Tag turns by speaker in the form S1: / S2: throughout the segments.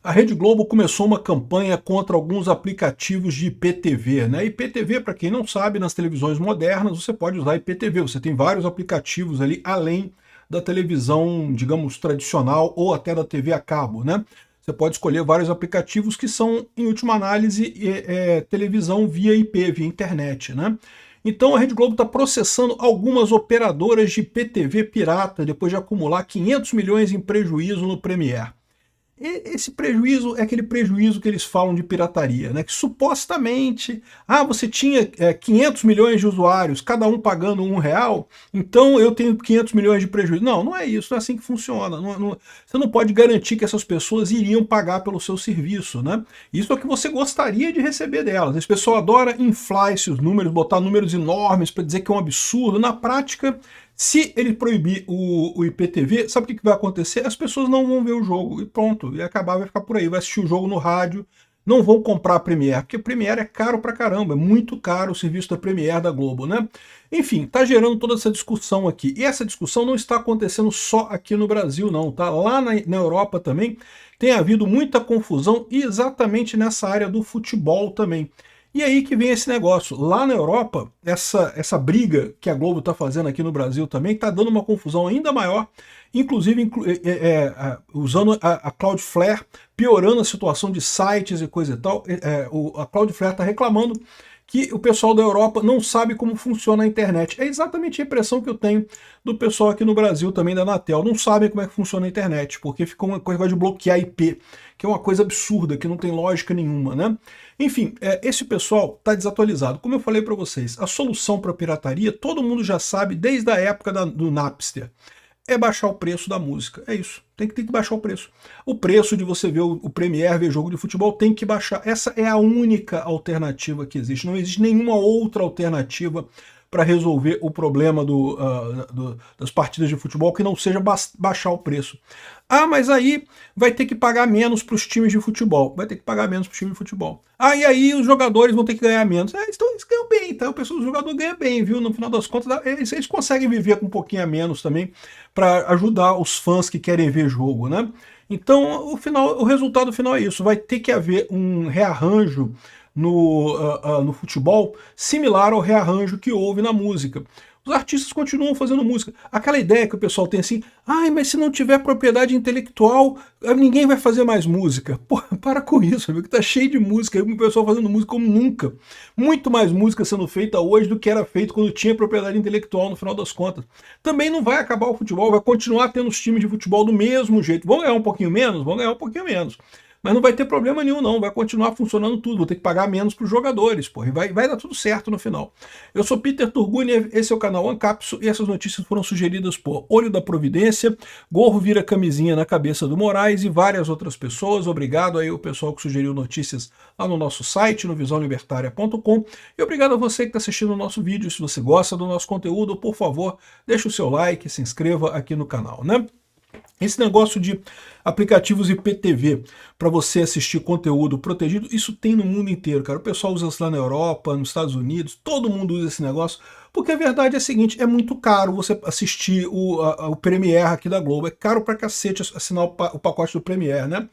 S1: A Rede Globo começou uma campanha contra alguns aplicativos de IPTV, né? IPTV, para quem não sabe, nas televisões modernas você pode usar IPTV, você tem vários aplicativos ali além da televisão, digamos, tradicional ou até da TV a cabo, né? Você pode escolher vários aplicativos que são, em última análise, televisão via IP, via internet, né? Então a Rede Globo está processando algumas operadoras de IPTV pirata depois de acumular 500 milhões em prejuízo no Premiere. Esse prejuízo é aquele prejuízo que eles falam de pirataria, né? Que supostamente, você tinha 500 milhões de usuários, cada um pagando R$1, então eu tenho 500 milhões de prejuízo. Não, não é isso, não é assim que funciona. Você não pode garantir que essas pessoas iriam pagar pelo seu serviço, né? Isso é o que você gostaria de receber delas. Esse pessoal adora inflar esses números, botar números enormes para dizer que é um absurdo. Na prática, se ele proibir o IPTV, sabe o que vai acontecer? As pessoas não vão ver o jogo e pronto, e acabar, vai ficar por aí, vai assistir o jogo no rádio, não vão comprar a Premiere, porque a Premiere é caro pra caramba, é muito caro o serviço da Premiere da Globo, né? Enfim, tá gerando toda essa discussão aqui, e essa discussão não está acontecendo só aqui no Brasil não, tá? Lá na Europa também tem havido muita confusão exatamente nessa área do futebol também. E aí que vem esse negócio. Lá na Europa, essa briga que a Globo está fazendo aqui no Brasil também está dando uma confusão ainda maior, inclusive usando a Cloudflare, piorando a situação de sites e coisa e tal. A Cloudflare está reclamando que o pessoal da Europa não sabe como funciona a internet. É exatamente a impressão que eu tenho do pessoal aqui no Brasil também, da Anatel. Não sabem como é que funciona a internet, porque ficou uma coisa de bloquear IP, que é uma coisa absurda, que não tem lógica nenhuma, né? Enfim, esse pessoal está desatualizado. Como eu falei para vocês, a solução para a pirataria, todo mundo já sabe desde a época do Napster. É baixar o preço da música. É isso. Tem que baixar o preço. O preço de você ver o Premiere, ver jogo de futebol, tem que baixar. Essa é a única alternativa que existe. Não existe nenhuma outra alternativa para resolver o problema das partidas de futebol que não seja baixar o preço. Mas aí vai ter que pagar menos para os times de futebol. Vai ter que pagar menos para os times de futebol. E aí os jogadores vão ter que ganhar menos. Eles ganham bem, tá? O jogador ganha bem, viu? No final das contas, eles conseguem viver com um pouquinho a menos também para ajudar os fãs que querem ver jogo, né? Então, o resultado final é isso. Vai ter que haver um rearranjo no futebol similar ao rearranjo que houve na música. Os artistas continuam fazendo música. Aquela ideia que o pessoal tem assim, mas se não tiver propriedade intelectual, ninguém vai fazer mais música. Pô, para com isso, viu? Que tá cheio de música, o pessoal fazendo música como nunca. Muito mais música sendo feita hoje do que era feito quando tinha propriedade intelectual no final das contas. Também não vai acabar o futebol, vai continuar tendo os times de futebol do mesmo jeito. Vão ganhar um pouquinho menos? Vão ganhar um pouquinho menos. Mas não vai ter problema nenhum não, vai continuar funcionando tudo, vou ter que pagar menos para os jogadores, e vai dar tudo certo no final. Eu sou Peter Turguniev, esse é o canal Ancapso e essas notícias foram sugeridas por Olho da Providência, Gorro Vira Camisinha na Cabeça do Moraes e várias outras pessoas. Obrigado aí ao pessoal que sugeriu notícias lá no nosso site, no visãolibertaria.com, e obrigado a você que está assistindo o nosso vídeo. Se você gosta do nosso conteúdo, por favor, deixe o seu like, se inscreva aqui no canal, né? Esse negócio de aplicativos IPTV para você assistir conteúdo protegido, isso tem no mundo inteiro, cara. O pessoal usa isso lá na Europa, nos Estados Unidos, todo mundo usa esse negócio, porque a verdade é a seguinte, é muito caro você assistir o Premiere aqui da Globo, é caro pra cacete assinar o pacote do Premiere, né?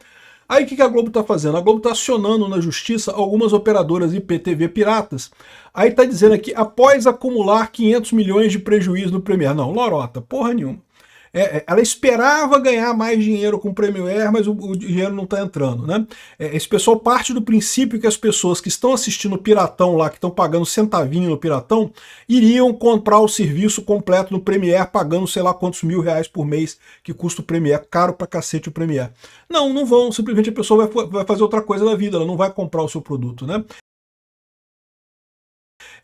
S1: Aí o que a Globo está fazendo? A Globo está acionando na justiça algumas operadoras IPTV piratas. Aí está dizendo aqui, após acumular 500 milhões de prejuízo no Premiere. Não, lorota, porra nenhuma. Ela esperava ganhar mais dinheiro com o Premiere, mas o dinheiro não está entrando, né? Esse pessoal parte do princípio que as pessoas que estão assistindo o Piratão lá, que estão pagando centavinho no Piratão, iriam comprar o serviço completo no Premiere, pagando sei lá quantos R$1.000 por mês que custa o Premiere, caro pra cacete o Premiere. Não vão, simplesmente a pessoa vai fazer outra coisa da vida, ela não vai comprar o seu produto, né?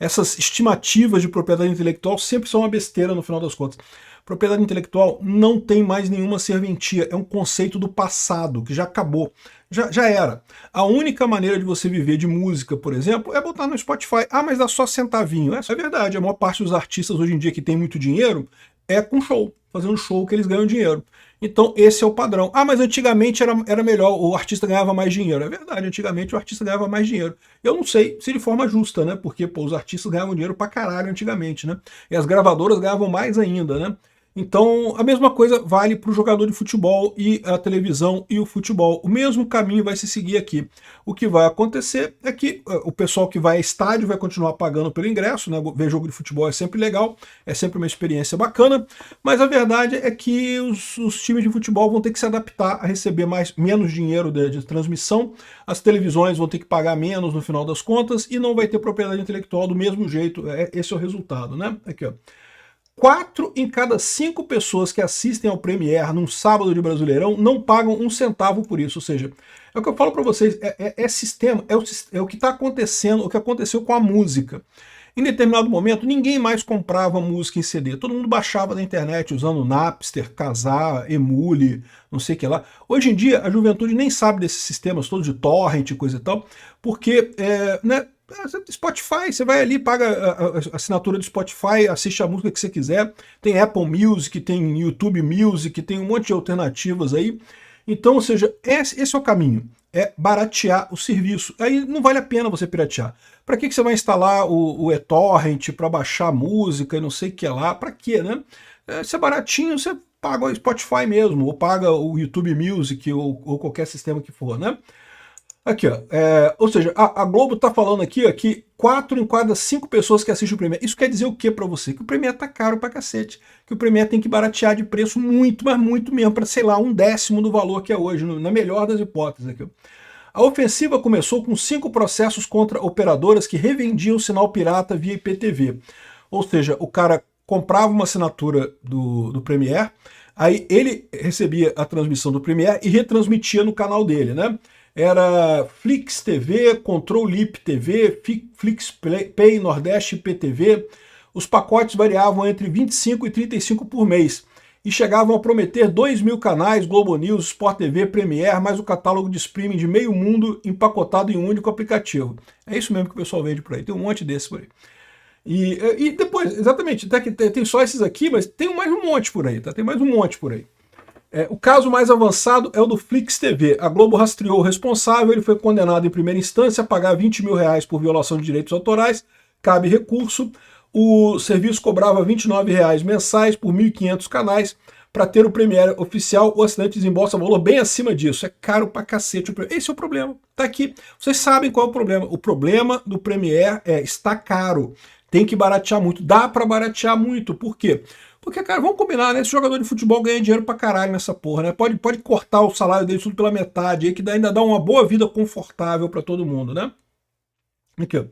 S1: Essas estimativas de propriedade intelectual sempre são uma besteira no final das contas. Propriedade intelectual não tem mais nenhuma serventia, é um conceito do passado, que já acabou, já era. A única maneira de você viver de música, por exemplo, é botar no Spotify. Mas dá só centavinho. Isso é verdade, a maior parte dos artistas hoje em dia que tem muito dinheiro é com show, fazendo show que eles ganham dinheiro. Então esse é o padrão. Mas antigamente era melhor, o artista ganhava mais dinheiro. É verdade, antigamente o artista ganhava mais dinheiro. Eu não sei se de forma justa, né? Porque os artistas ganhavam dinheiro pra caralho antigamente, né? E as gravadoras ganhavam mais ainda, né? Então, a mesma coisa vale para o jogador de futebol e a televisão e o futebol. O mesmo caminho vai se seguir aqui. O que vai acontecer é que o pessoal que vai a estádio vai continuar pagando pelo ingresso, né? Ver jogo de futebol é sempre legal, é sempre uma experiência bacana, mas a verdade é que os times de futebol vão ter que se adaptar a receber menos dinheiro de transmissão, as televisões vão ter que pagar menos no final das contas e não vai ter propriedade intelectual do mesmo jeito. Esse é o resultado, né? Aqui, ó. 4 em cada 5 pessoas que assistem ao Premiere num sábado de Brasileirão não pagam um centavo por isso. Ou seja, é o que eu falo para vocês, sistema, é o que está acontecendo, o que aconteceu com a música. Em determinado momento, ninguém mais comprava música em CD. Todo mundo baixava da internet usando Napster, Kazaa, Emule, não sei o que lá. Hoje em dia, a juventude nem sabe desses sistemas todos de torrent e coisa e tal, porque, né, Spotify, você vai ali, paga a assinatura do Spotify, assiste a música que você quiser, tem Apple Music, tem YouTube Music, tem um monte de alternativas aí. Então, ou seja, esse é o caminho, é baratear o serviço. Aí não vale a pena você piratear. Para que você vai instalar o eTorrent para baixar música e não sei o que lá? Para quê, né? Se é baratinho, você paga o Spotify mesmo, ou paga o YouTube Music, ou qualquer sistema que for, né? Aqui, ó, ou seja, a Globo tá falando aqui, ó, que 4 em cada 5 pessoas que assistem o Premiere. Isso quer dizer o que para você? Que o Premiere tá caro pra cacete. Que o Premiere tem que baratear de preço muito, mas muito mesmo, para sei lá, 1/10 do valor que é hoje, na melhor das hipóteses. Aqui, ó. A ofensiva começou com 5 processos contra operadoras que revendiam sinal pirata via IPTV. Ou seja, o cara comprava uma assinatura do Premiere, aí ele recebia a transmissão do Premiere e retransmitia no canal dele, né? Era Flix TV, Control Lip TV, Flix Pay, Nordeste IPTV. Os pacotes variavam entre 25 e 35 por mês e chegavam a prometer 2.000 canais, Globo News, Sport TV, Premiere, mais o catálogo de streaming de meio mundo empacotado em um único aplicativo. É isso mesmo que o pessoal vende por aí, tem um monte desses por aí. E depois, exatamente, tem só esses aqui, mas tem mais um monte por aí, tá? Tem mais um monte por aí. O caso mais avançado é o do Flix TV. A Globo rastreou o responsável, ele foi condenado em primeira instância a pagar R$20.000 por violação de direitos autorais, cabe recurso. O serviço cobrava R$29 mensais por 1.500 canais. Para ter o Premiere oficial, o assinante desembolsa valor bem acima disso. É caro pra cacete. Esse é o problema. Tá aqui. Vocês sabem qual é o problema. O problema do Premiere está caro. Tem que baratear muito. Dá para baratear muito. Por quê? Porque, cara, vamos combinar, né? Esse jogador de futebol ganha dinheiro pra caralho nessa porra, né? Pode cortar o salário dele tudo pela metade, aí que ainda dá uma boa vida confortável para todo mundo, né? Aqui, ó.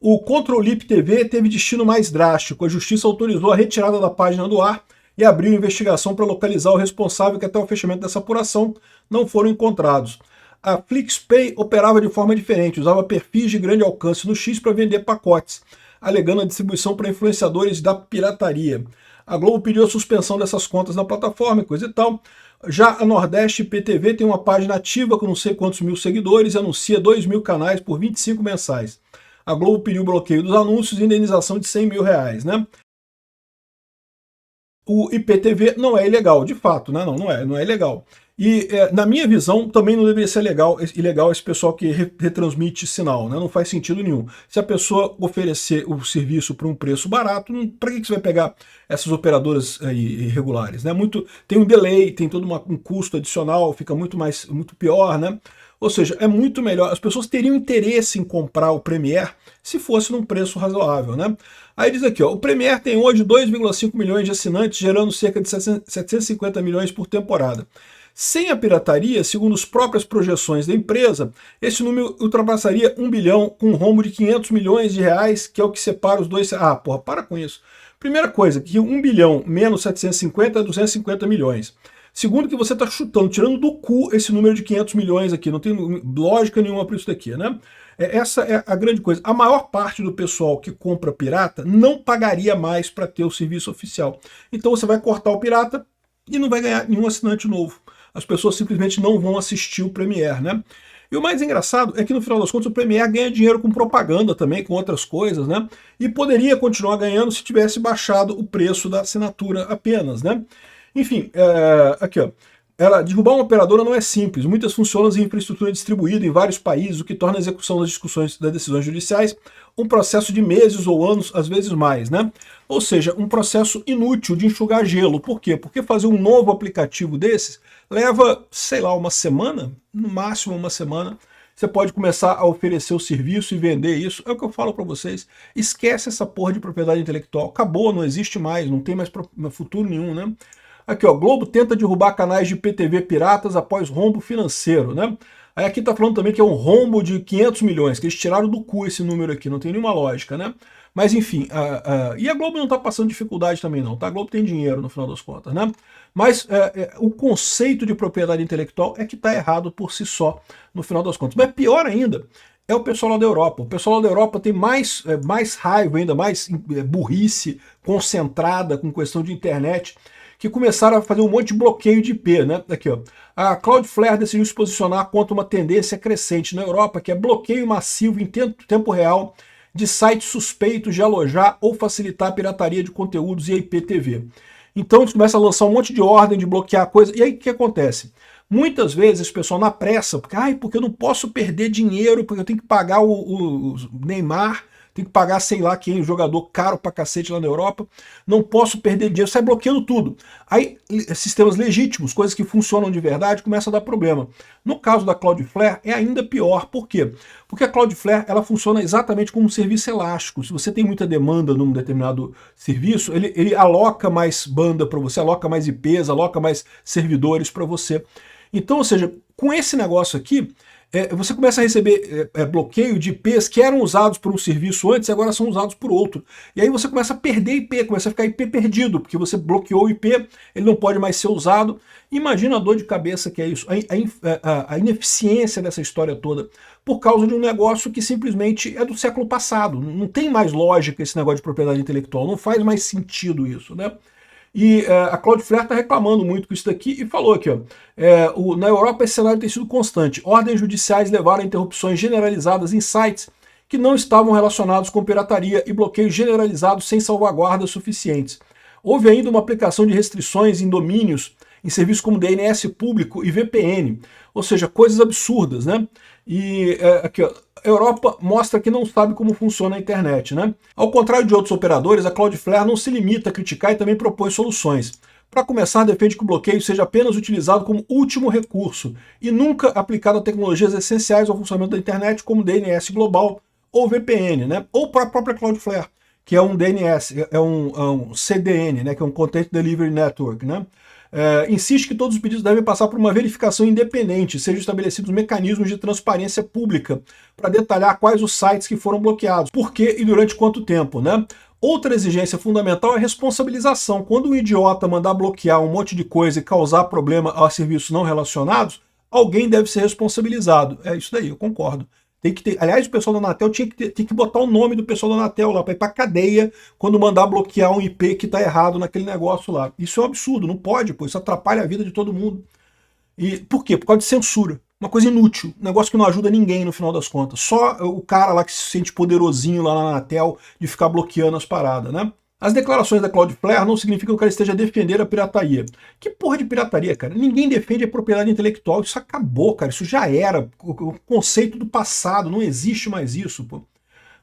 S1: O Control Lip TV teve destino mais drástico. A justiça autorizou a retirada da página do ar e abriu investigação para localizar o responsável, que até o fechamento dessa apuração não foram encontrados. A FlixPay operava de forma diferente, usava perfis de grande alcance no X para vender pacotes, alegando a distribuição para influenciadores da pirataria. A Globo pediu a suspensão dessas contas na plataforma e coisa e tal. Já a Nordeste IPTV tem uma página ativa com não sei quantos mil seguidores e anuncia 2.000 canais por 25 mensais. A Globo pediu bloqueio dos anúncios e indenização de R$100.000, né? O IPTV não é ilegal, de fato, né? Não é ilegal. E, na minha visão, também não deveria ser ilegal esse pessoal que retransmite sinal, né? Não faz sentido nenhum. Se a pessoa oferecer o serviço por um preço barato, para que você vai pegar essas operadoras irregulares, né? Tem um delay, tem todo um custo adicional, fica muito pior, né? Ou seja, é muito melhor. As pessoas teriam interesse em comprar o Premiere se fosse num preço razoável, né? Aí diz aqui, ó, o Premiere tem hoje 2,5 milhões de assinantes, gerando cerca de 750 milhões por temporada. Sem a pirataria, segundo as próprias projeções da empresa, esse número ultrapassaria 1 bilhão, com um rombo de 500 milhões de reais, que é o que separa os dois... Ah, porra, para com isso. Primeira coisa, que 1 bilhão menos 750 é 250 milhões. Segundo, que você está chutando, tirando do cu esse número de 500 milhões aqui. Não tem lógica nenhuma para isso daqui, né? Essa é a grande coisa. A maior parte do pessoal que compra pirata não pagaria mais para ter o serviço oficial. Então você vai cortar o pirata e não vai ganhar nenhum assinante novo. As pessoas simplesmente não vão assistir o Premiere, né? E o mais engraçado é que, no final das contas, o Premiere ganha dinheiro com propaganda também, com outras coisas, né? E poderia continuar ganhando se tivesse baixado o preço da assinatura apenas, né? Enfim, aqui, ó. Derrubar uma operadora não é simples. Muitas funcionam em infraestrutura distribuída em vários países, o que torna a execução das decisões judiciais um processo de meses ou anos, às vezes mais, né? Ou seja, um processo inútil de enxugar gelo. Por quê? Porque fazer um novo aplicativo desses leva, sei lá, uma semana, no máximo uma semana. Você pode começar a oferecer o serviço e vender isso. É o que eu falo para vocês. Esquece essa porra de propriedade intelectual. Acabou, não existe mais, não tem mais futuro nenhum, né? Aqui, ó, Globo tenta derrubar canais de IPTV piratas após rombo financeiro, né? Aí aqui tá falando também que é um rombo de 500 milhões, que eles tiraram do cu esse número aqui, não tem nenhuma lógica, né? Mas enfim, e a Globo não tá passando dificuldade também não, tá? A Globo tem dinheiro no final das contas, né? Mas o conceito de propriedade intelectual é que tá errado por si só, no final das contas. Mas pior ainda, é o pessoal lá da Europa. O pessoal lá da Europa tem mais raiva ainda, mais burrice concentrada com questão de internet, que começaram a fazer um monte de bloqueio de IP, né? Aqui, ó. A Cloudflare decidiu se posicionar contra uma tendência crescente na Europa, que é bloqueio massivo em tempo real de sites suspeitos de alojar ou facilitar a pirataria de conteúdos e IPTV. Então eles começam a lançar um monte de ordem de bloquear coisa. E aí o que acontece? Muitas vezes o pessoal na pressa, porque eu não posso perder dinheiro, porque eu tenho que pagar o Neymar, tem que pagar, sei lá quem, jogador caro pra cacete lá na Europa, não posso perder dinheiro, sai bloqueando tudo. Aí sistemas legítimos, coisas que funcionam de verdade, começam a dar problema. No caso da Cloudflare é ainda pior, por quê? Porque a Cloudflare ela funciona exatamente como um serviço elástico. Se você tem muita demanda num determinado serviço, ele aloca mais banda para você, aloca mais IPs, aloca mais servidores para você. Então, ou seja, com esse negócio aqui, você começa a receber bloqueio de IPs que eram usados por um serviço antes e agora são usados por outro. E aí você começa a perder IP, começa a ficar IP perdido, porque você bloqueou o IP, ele não pode mais ser usado. Imagina a dor de cabeça que é isso, a ineficiência dessa história toda, por causa de um negócio que simplesmente é do século passado. Não tem mais lógica esse negócio de propriedade intelectual, não faz mais sentido isso, né? E a Cloudflare está reclamando muito com isso daqui e falou aqui, ó, na Europa esse cenário tem sido constante. Ordens judiciais levaram a interrupções generalizadas em sites que não estavam relacionados com pirataria e bloqueios generalizados sem salvaguardas suficientes. Houve ainda uma aplicação de restrições em domínios em serviços como DNS público e VPN, ou seja, coisas absurdas, né? E aqui, ó, a Europa mostra que não sabe como funciona a internet, né? Ao contrário de outros operadores, a Cloudflare não se limita a criticar e também propõe soluções. Para começar, defende que o bloqueio seja apenas utilizado como último recurso e nunca aplicado a tecnologias essenciais ao funcionamento da internet, como DNS global ou VPN, né? Ou para a própria Cloudflare, que é um DNS, é um CDN, né? Que é um Content Delivery Network, né? Insiste que todos os pedidos devem passar por uma verificação independente, sejam estabelecidos mecanismos de transparência pública para detalhar quais os sites que foram bloqueados, por quê e durante quanto tempo, né? Outra exigência fundamental é a responsabilização. Quando um idiota mandar bloquear um monte de coisa e causar problema a serviços não relacionados, alguém deve ser responsabilizado. É isso daí, eu concordo. Tem que ter, aliás, o pessoal da Anatel tinha que botar o nome do pessoal da Anatel lá para ir para cadeia quando mandar bloquear um IP que está errado naquele negócio lá. Isso é um absurdo, não pode, pô, isso atrapalha a vida de todo mundo. E por quê? Por causa de censura. Uma coisa inútil, um negócio que não ajuda ninguém no final das contas. Só o cara lá que se sente poderosinho lá na Anatel de ficar bloqueando as paradas, né? As declarações da Cloudflare não significam que ela esteja defendendo a pirataria. Que porra de pirataria, cara? Ninguém defende a propriedade intelectual. Isso acabou, cara. Isso já era. O conceito do passado. Não existe mais isso, pô.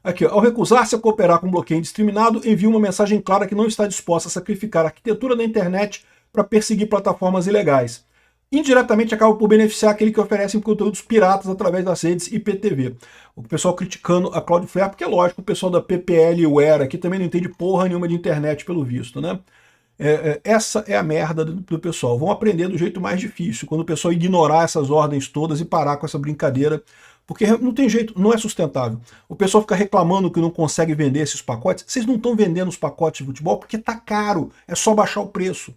S1: Aqui, ó. Ao recusar-se a cooperar com um bloqueio indiscriminado, envia uma mensagem clara que não está disposta a sacrificar a arquitetura da internet para perseguir plataformas ilegais. Indiretamente acaba por beneficiar aquele que oferece conteúdos piratas através das redes IPTV. O pessoal criticando a Cloudflare, porque é lógico, o pessoal da PPL e o ERA aqui também não entende porra nenhuma de internet, pelo visto, né? Essa é a merda do pessoal. Vão aprender do jeito mais difícil, quando o pessoal ignorar essas ordens todas e parar com essa brincadeira, porque não tem jeito, não é sustentável. O pessoal fica reclamando que não consegue vender esses pacotes. Vocês não estão vendendo os pacotes de futebol porque tá caro, é só baixar o preço.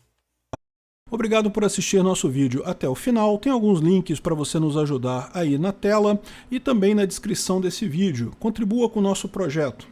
S1: Obrigado por assistir nosso vídeo até o final. Tem alguns links para você nos ajudar aí na tela e também na descrição desse vídeo. Contribua com o nosso projeto.